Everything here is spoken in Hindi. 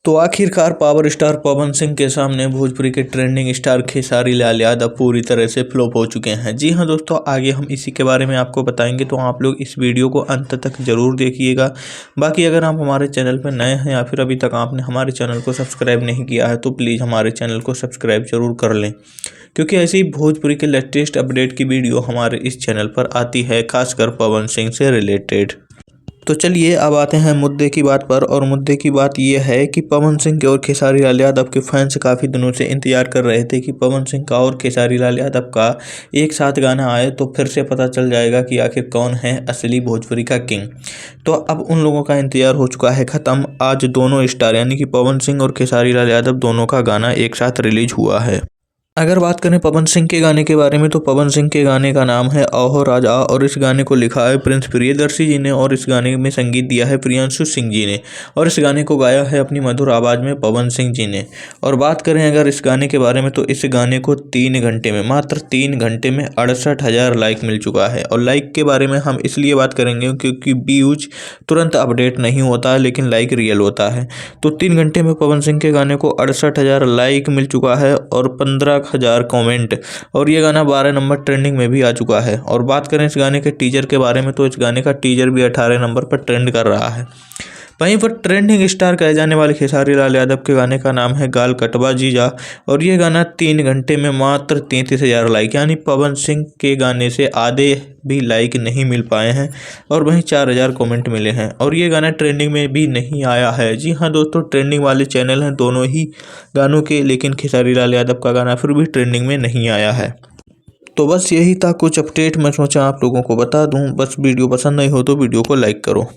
तो आखिरकार पावर स्टार पवन सिंह के सामने भोजपुरी के ट्रेंडिंग स्टार खेसारी लाल यादव पूरी तरह से फ्लॉप हो चुके हैं। जी हाँ दोस्तों, आगे हम इसी के बारे में आपको बताएंगे, तो आप लोग इस वीडियो को अंत तक जरूर देखिएगा। बाकी अगर आप हमारे चैनल पर नए हैं या फिर अभी तक आपने हमारे चैनल को सब्सक्राइब नहीं किया है तो प्लीज़ हमारे चैनल को सब्सक्राइब जरूर कर लें, क्योंकि ऐसे ही भोजपुरी के लेटेस्ट अपडेट की वीडियो हमारे इस चैनल पर आती है, खासकर पवन सिंह से रिलेटेड। तो चलिए अब आते हैं मुद्दे की बात पर, और मुद्दे की बात यह है कि पवन सिंह के और खेसारी लाल यादव के फैंस काफ़ी दिनों से इंतजार कर रहे थे कि पवन सिंह का और खेसारी लाल यादव का एक साथ गाना आए तो फिर से पता चल जाएगा कि आखिर कौन है असली भोजपुरी का किंग। तो अब उन लोगों का इंतजार हो चुका है ख़त्म। आज दोनों स्टार यानी कि पवन सिंह और खेसारी लाल यादव दोनों का गाना एक साथ रिलीज हुआ है। अगर बात करें पवन सिंह के गाने के बारे में, तो पवन सिंह के गाने का नाम है आओ राजा, और इस गाने को लिखा है प्रिंस प्रियदर्शी जी ने, और इस गाने में संगीत दिया है प्रियांशु सिंह जी ने, और इस गाने को गाया है अपनी मधुर आवाज़ में पवन सिंह जी ने। और बात करें अगर इस गाने के बारे में, तो इस गाने को 3 घंटे में, मात्र 3 घंटे में 68,000 लाइक मिल चुका है। और लाइक के बारे में हम इसलिए बात करेंगे क्योंकि व्यूज तुरंत अपडेट नहीं होता है, लेकिन लाइक रियल होता है। तो 3 घंटे में पवन सिंह के गाने को 68,000 लाइक मिल चुका है और 15,000 कमेंट, और ये गाना 12 नंबर ट्रेंडिंग में भी आ चुका है। और बात करें इस गाने के टीजर के बारे में, तो इस गाने का टीजर भी 18 नंबर पर ट्रेंड कर रहा है। वहीं पर ट्रेंडिंग स्टार कहे जाने वाले खेसारी लाल यादव के गाने का नाम है गाल कटवा जीजा, और ये गाना 3 घंटे में मात्र 33,000 लाइक, यानी पवन सिंह के गाने से आधे भी लाइक नहीं मिल पाए हैं, और वहीं 4,000 कमेंट मिले हैं। और ये गाना ट्रेंडिंग में भी नहीं आया है। जी हाँ दोस्तों, ट्रेंडिंग वाले चैनल हैं दोनों ही गानों के, लेकिन खेसारी लाल यादव का गाना फिर भी ट्रेंडिंग में नहीं आया है। तो बस यही था कुछ अपडेट, मैं सोचा आप लोगों को बता दूं। बस वीडियो पसंद नहीं हो तो वीडियो को लाइक करो।